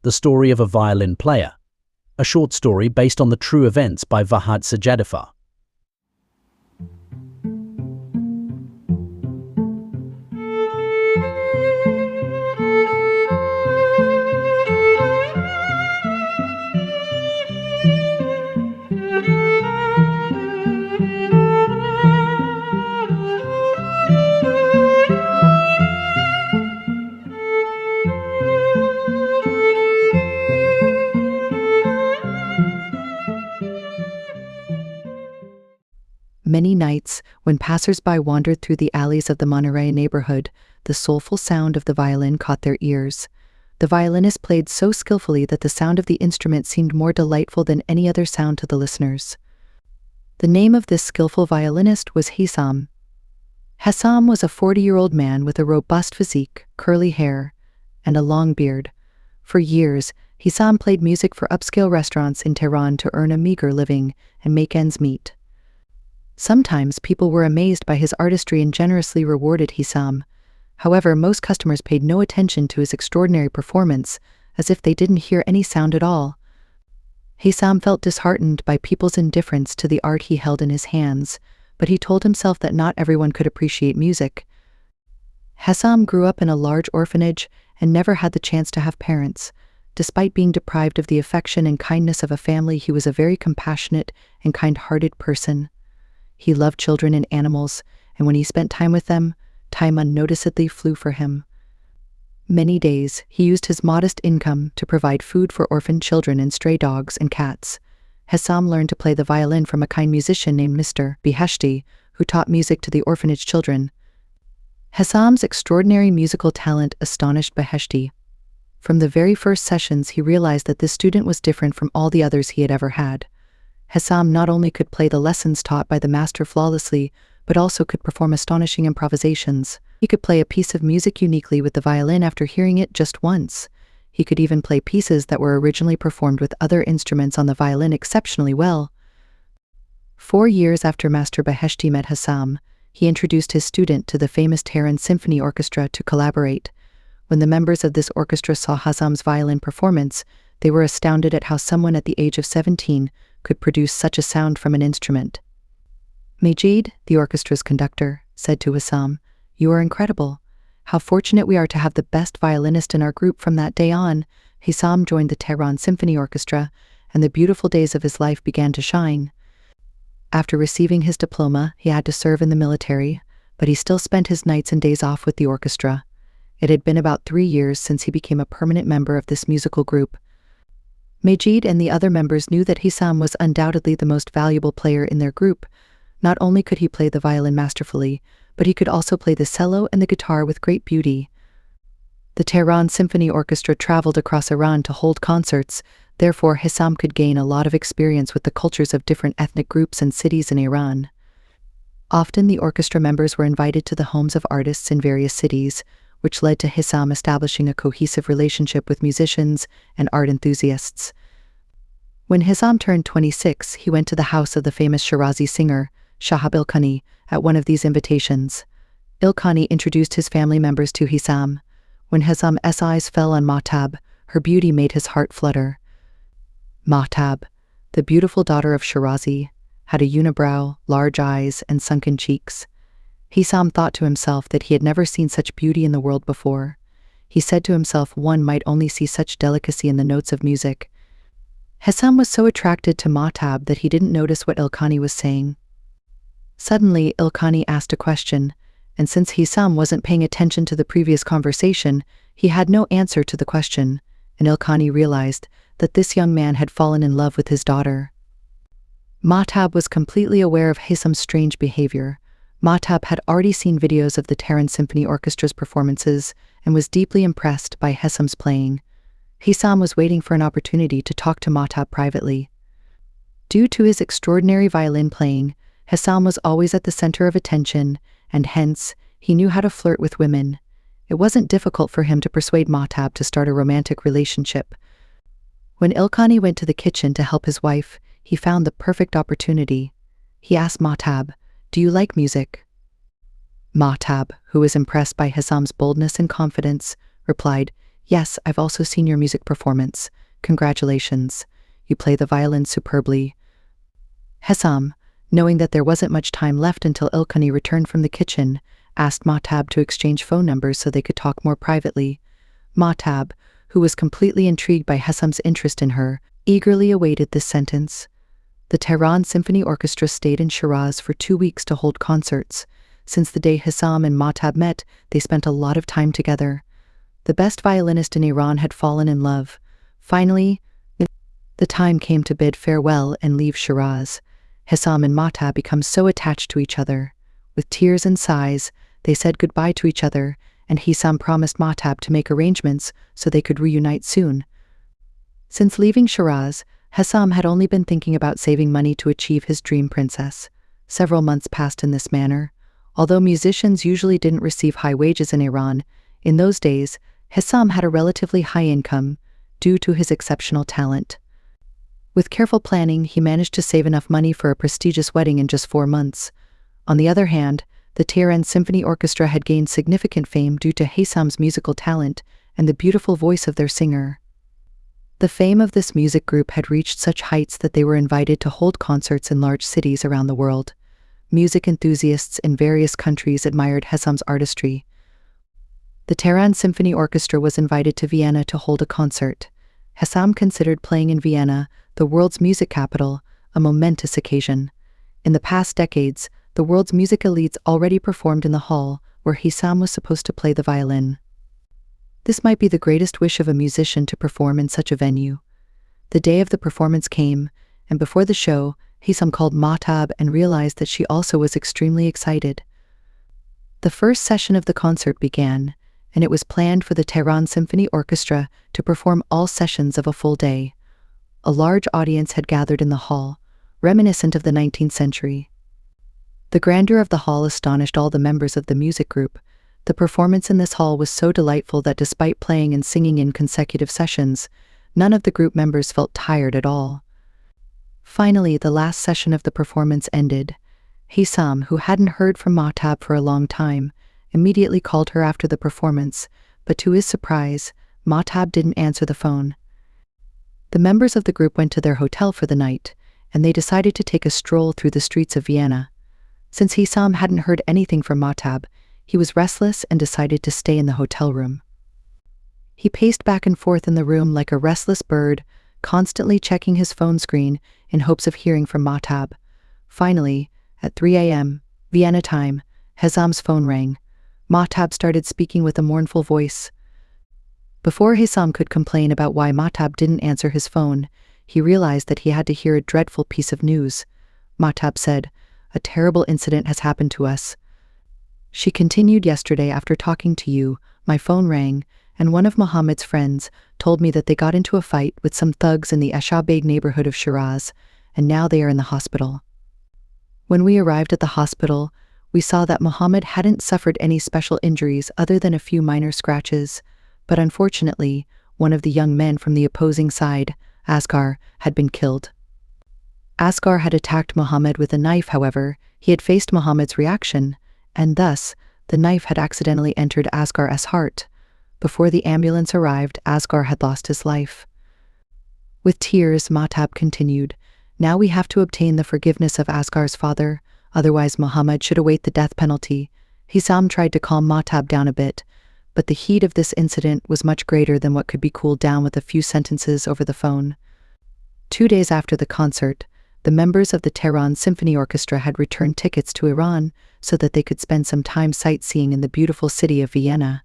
The Story of a Violin Player, a short story based on the true events by Vahid Sajjadifar. Many nights, when passers-by wandered through the alleys of the Monterey neighborhood, the soulful sound of the violin caught their ears. The violinist played so skillfully that the sound of the instrument seemed more delightful than any other sound to the listeners. The name of this skillful violinist was Hissam. Hissam was a 40-year-old man with a robust physique, curly hair, and a long beard. For years, Hissam played music for upscale restaurants in Tehran to earn a meager living and make ends meet. Sometimes people were amazed by his artistry and generously rewarded Hissam. However, most customers paid no attention to his extraordinary performance, as if they didn't hear any sound at all. Hissam felt disheartened by people's indifference to the art he held in his hands, but he told himself that not everyone could appreciate music. Hissam grew up in a large orphanage and never had the chance to have parents. Despite being deprived of the affection and kindness of a family, he was a very compassionate and kind-hearted person. He loved children and animals, and when he spent time with them, time unnoticeably flew for him. Many days, he used his modest income to provide food for orphaned children and stray dogs and cats. Hissam learned to play the violin from a kind musician named Mr. Beheshti, who taught music to the orphanage children. Hissam's extraordinary musical talent astonished Beheshti. From the very first sessions, he realized that this student was different from all the others he had ever had. Hissam not only could play the lessons taught by the master flawlessly, but also could perform astonishing improvisations. He could play a piece of music uniquely with the violin after hearing it just once. He could even play pieces that were originally performed with other instruments on the violin exceptionally well. 4 years after Master Beheshti met Hissam, he introduced his student to the famous Tehran Symphony Orchestra to collaborate. When the members of this orchestra saw Hissam's violin performance, they were astounded at how someone at the age of 17 could produce such a sound from an instrument. Majid, the orchestra's conductor, said to Hissam, "You are incredible. How fortunate we are to have the best violinist in our group." From that day on, Hissam joined the Tehran Symphony Orchestra, and the beautiful days of his life began to shine. After receiving his diploma, he had to serve in the military, but he still spent his nights and days off with the orchestra. It had been about 3 years since he became a permanent member of this musical group. Majid and the other members knew that Hissam was undoubtedly the most valuable player in their group. Not only could he play the violin masterfully, but he could also play the cello and the guitar with great beauty. The Tehran Symphony Orchestra traveled across Iran to hold concerts, therefore Hissam could gain a lot of experience with the cultures of different ethnic groups and cities in Iran. Often the orchestra members were invited to the homes of artists in various cities, which led to Hissam establishing a cohesive relationship with musicians and art enthusiasts. When Hissam turned 26, he went to the house of the famous Shirazi singer, Shahab Ilkhani, at one of these invitations. Ilkhani introduced his family members to Hissam. When Hissam's eyes fell on Mahtab, her beauty made his heart flutter. Mahtab, the beautiful daughter of Shirazi, had a unibrow, large eyes, and sunken cheeks. Hissam thought to himself that he had never seen such beauty in the world before. He said to himself one might only see such delicacy in the notes of music. Hissam was so attracted to Mahtab that he didn't notice what Ilkhani was saying. Suddenly, Ilkhani asked a question, and since Hissam wasn't paying attention to the previous conversation, he had no answer to the question, and Ilkhani realized that this young man had fallen in love with his daughter. Mahtab was completely aware of Hissam's strange behavior. Mahtab had already seen videos of the Tehran Symphony Orchestra's performances and was deeply impressed by Hissam's playing. Hissam was waiting for an opportunity to talk to Mahtab privately. Due to his extraordinary violin playing, Hissam was always at the center of attention, and hence, he knew how to flirt with women. It wasn't difficult for him to persuade Mahtab to start a romantic relationship. When Ilkhani went to the kitchen to help his wife, he found the perfect opportunity. He asked Mahtab, "Do you like music?" Mahtab, who was impressed by Hissam's boldness and confidence, replied, Yes, I've also seen your music performance. Congratulations. You play the violin superbly. Hesam, knowing that there wasn't much time left until Ilkani returned from the kitchen, asked Mahtab to exchange phone numbers so they could talk more privately. Mahtab, who was completely intrigued by Hesam's interest in her, eagerly awaited this sentence. The Tehran Symphony Orchestra stayed in Shiraz for 2 weeks to hold concerts. Since the day Hesam and Mahtab met, they spent a lot of time together. The best violinist in Iran had fallen in love. Finally, the time came to bid farewell and leave Shiraz. Hesam and Mahtab became so attached to each other. With tears and sighs, they said goodbye to each other, and Hesam promised Mahtab to make arrangements so they could reunite soon. Since leaving Shiraz, Hesam had only been thinking about saving money to achieve his dream princess. Several months passed in this manner. Although musicians usually didn't receive high wages in Iran, in those days, Hesam had a relatively high income due to his exceptional talent. With careful planning, he managed to save enough money for a prestigious wedding in just 4 months. On the other hand, the Tehran Symphony Orchestra had gained significant fame due to Hesam's musical talent and the beautiful voice of their singer. The fame of this music group had reached such heights that they were invited to hold concerts in large cities around the world. Music enthusiasts in various countries admired Hesam's artistry. The Tehran Symphony Orchestra was invited to Vienna to hold a concert. Hesam considered playing in Vienna, the world's music capital, a momentous occasion. In the past decades, the world's music elites already performed in the hall where Hesam was supposed to play the violin. This might be the greatest wish of a musician to perform in such a venue. The day of the performance came, and before the show, Hesam called Mahtab and realized that she also was extremely excited. The first session of the concert began, and it was planned for the Tehran Symphony Orchestra to perform all sessions of a full day. A large audience had gathered in the hall, reminiscent of the 19th century. The grandeur of the hall astonished all the members of the music group. The performance in this hall was so delightful that despite playing and singing in consecutive sessions, none of the group members felt tired at all. Finally, the last session of the performance ended. Hesam, who hadn't heard from Mahtab for a long time, immediately called her after the performance, but to his surprise, Mahtab didn't answer the phone. The members of the group went to their hotel for the night, and they decided to take a stroll through the streets of Vienna. Since Hesam hadn't heard anything from Mahtab, he was restless and decided to stay in the hotel room. He paced back and forth in the room like a restless bird, constantly checking his phone screen in hopes of hearing from Mahtab. Finally, at 3 a.m., Vienna time, Hesam's phone rang. Mahtab started speaking with a mournful voice. Before Hesam could complain about why Mahtab didn't answer his phone, he realized that he had to hear a dreadful piece of news. Mahtab said, "A terrible incident has happened to us." She continued, "Yesterday, after talking to you, my phone rang, and one of Muhammad's friends told me that they got into a fight with some thugs in the Eshabeg neighborhood of Shiraz, and now they are in the hospital." When we arrived at the hospital, we saw that Muhammad hadn't suffered any special injuries other than a few minor scratches, but unfortunately, one of the young men from the opposing side, Asghar, had been killed. Asghar had attacked Muhammad with a knife. However, he had faced Muhammad's reaction, and thus, the knife had accidentally entered Asghar's heart. Before the ambulance arrived, Asghar had lost his life. With tears, Mahtab continued, "Now we have to obtain the forgiveness of Asghar's father, otherwise Muhammad should await the death penalty." Hesam tried to calm Mahtab down a bit, but the heat of this incident was much greater than what could be cooled down with a few sentences over the phone. 2 days after the concert, the members of the Tehran Symphony Orchestra had returned tickets to Iran so that they could spend some time sightseeing in the beautiful city of Vienna.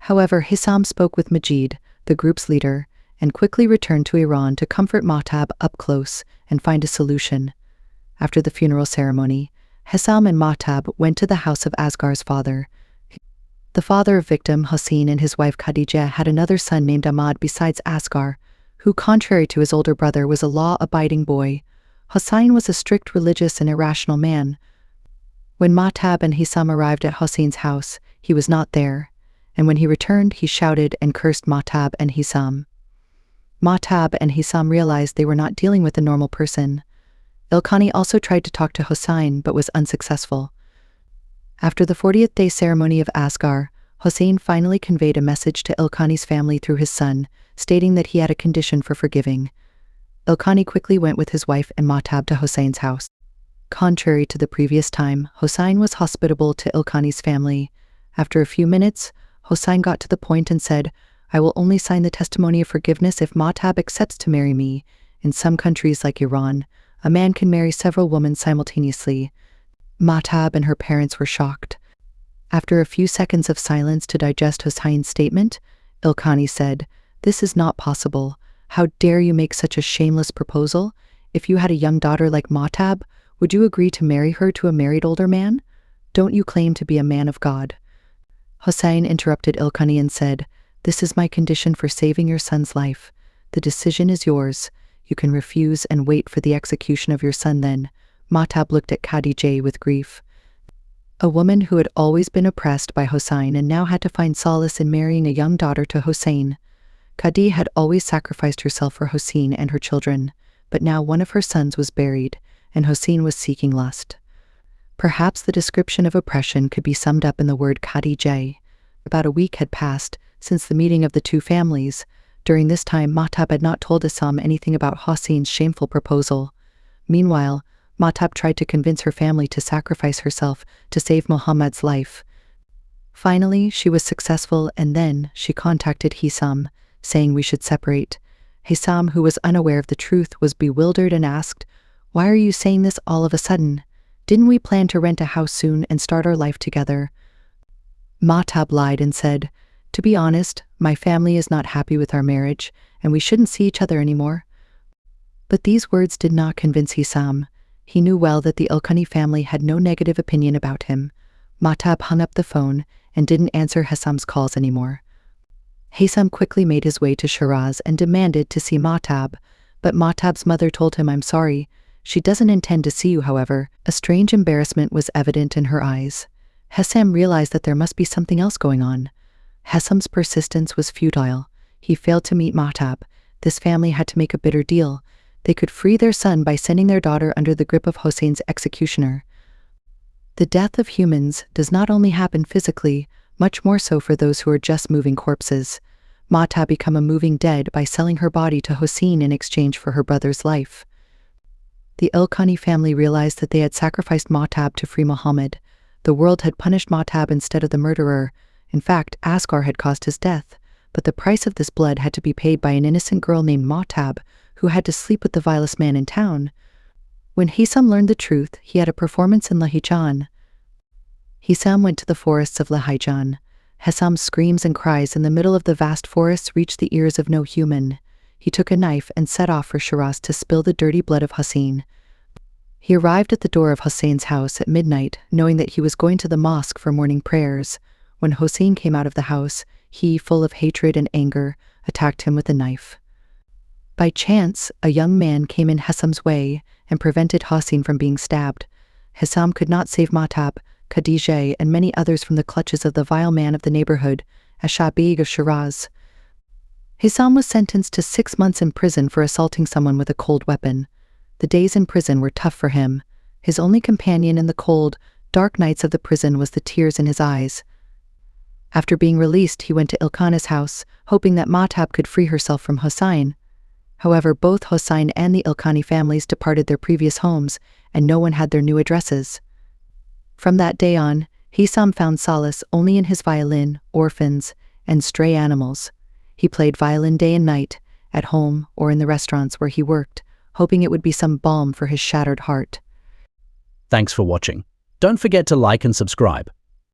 However, Hesam spoke with Majid, the group's leader, and quickly returned to Iran to comfort Mahtab up close and find a solution. After the funeral ceremony, Hesam and Mahtab went to the house of Asghar's father. The father of victim Hossein and his wife Khadija had another son named Ahmad besides Asghar, who, contrary to his older brother, was a law-abiding boy. Hossein was a strict, religious, and irrational man. When Mahtab and Hesam arrived at Hossein's house, he was not there, and when he returned, he shouted and cursed Mahtab and Hesam. Mahtab and Hesam realized they were not dealing with a normal person. Ilkhani also tried to talk to Hossein but was unsuccessful. After the 40th day ceremony of Asghar, Hossein finally conveyed a message to Ilkhani's family through his son, stating that he had a condition for forgiving. Ilkhani quickly went with his wife and Mahtab to Hossein's house. Contrary to the previous time, Hossein was hospitable to Ilkhani's family. After a few minutes, Hossein got to the point and said, "I will only sign the testimony of forgiveness if Mahtab accepts to marry me. In some countries like Iran, a man can marry several women simultaneously." Mahtab and her parents were shocked. After a few seconds of silence to digest Hossein's statement, Ilkhani said, "This is not possible. How dare you make such a shameless proposal? If you had a young daughter like Mahtab, would you agree to marry her to a married older man? Don't you claim to be a man of God?" Hossein interrupted Ilkhani and said, "This is my condition for saving your son's life. The decision is yours. You can refuse and wait for the execution of your son then." Mahtab looked at Khadijah with grief. A woman who had always been oppressed by Hossein and now had to find solace in marrying a young daughter to Hossein. Khadi had always sacrificed herself for Hossein and her children, but now one of her sons was buried, and Hossein was seeking lust. Perhaps the description of oppression could be summed up in the word Khadijah. About a week had passed since the meeting of the two families. During this time, Mahtab had not told Hissam anything about Hossein's shameful proposal. Meanwhile, Mahtab tried to convince her family to sacrifice herself to save Muhammad's life. Finally, she was successful, and then she contacted Hissam, saying we should separate. Hissam, who was unaware of the truth, was bewildered and asked, "Why are you saying this all of a sudden? Didn't we plan to rent a house soon and start our life together?" Mahtab lied and said, "To be honest, my family is not happy with our marriage, and we shouldn't see each other anymore." But these words did not convince Hissam. He knew well that the Ilkhani family had no negative opinion about him. Mahtab hung up the phone and didn't answer Hissam's calls anymore. Hissam quickly made his way to Shiraz and demanded to see Mahtab, but Mahtab's mother told him, "I'm sorry, she doesn't intend to see you." However, a strange embarrassment was evident in her eyes. Hissam realized that there must be something else going on. Hissam's persistence was futile. He failed to meet Mahtab. This family had to make a bitter deal. They could free their son by sending their daughter under the grip of Hossein's executioner. The death of humans does not only happen physically, much more so for those who are just moving corpses. Mahtab became a moving dead by selling her body to Hossein in exchange for her brother's life. The Ilkhani family realized that they had sacrificed Mahtab to free Muhammad. The world had punished Mahtab instead of the murderer. In fact, Asghar had caused his death, but the price of this blood had to be paid by an innocent girl named Mahtab, who had to sleep with the vilest man in town. When Hissam learned the truth, he had a performance in Lahijan. Hissam went to the forests of Lahijan. Hissam's screams and cries in the middle of the vast forests reached the ears of no human. He took a knife and set off for Shiraz to spill the dirty blood of Hossein. He arrived at the door of Hossein's house at midnight, knowing that he was going to the mosque for morning prayers. When Hossein came out of the house, he, full of hatred and anger, attacked him with a knife. By chance, a young man came in Hissam's way and prevented Hossein from being stabbed. Hissam could not save Mahtab, Khadijah, and many others from the clutches of the vile man of the neighborhood, Ashabig of Shiraz. Hissam was sentenced to 6 months in prison for assaulting someone with a cold weapon. The days in prison were tough for him. His only companion in the cold, dark nights of the prison was the tears in his eyes. After being released, he went to Ilkhana's house, hoping that Mahtab could free herself from Hossein. However, both Hossein and the Ilkhani families departed their previous homes, and no one had their new addresses. From that day on, Hissam found solace only in his violin, orphans, and stray animals. He played violin day and night, at home or in the restaurants where he worked, hoping it would be some balm for his shattered heart. Thanks for watching. Don't forget to like and subscribe.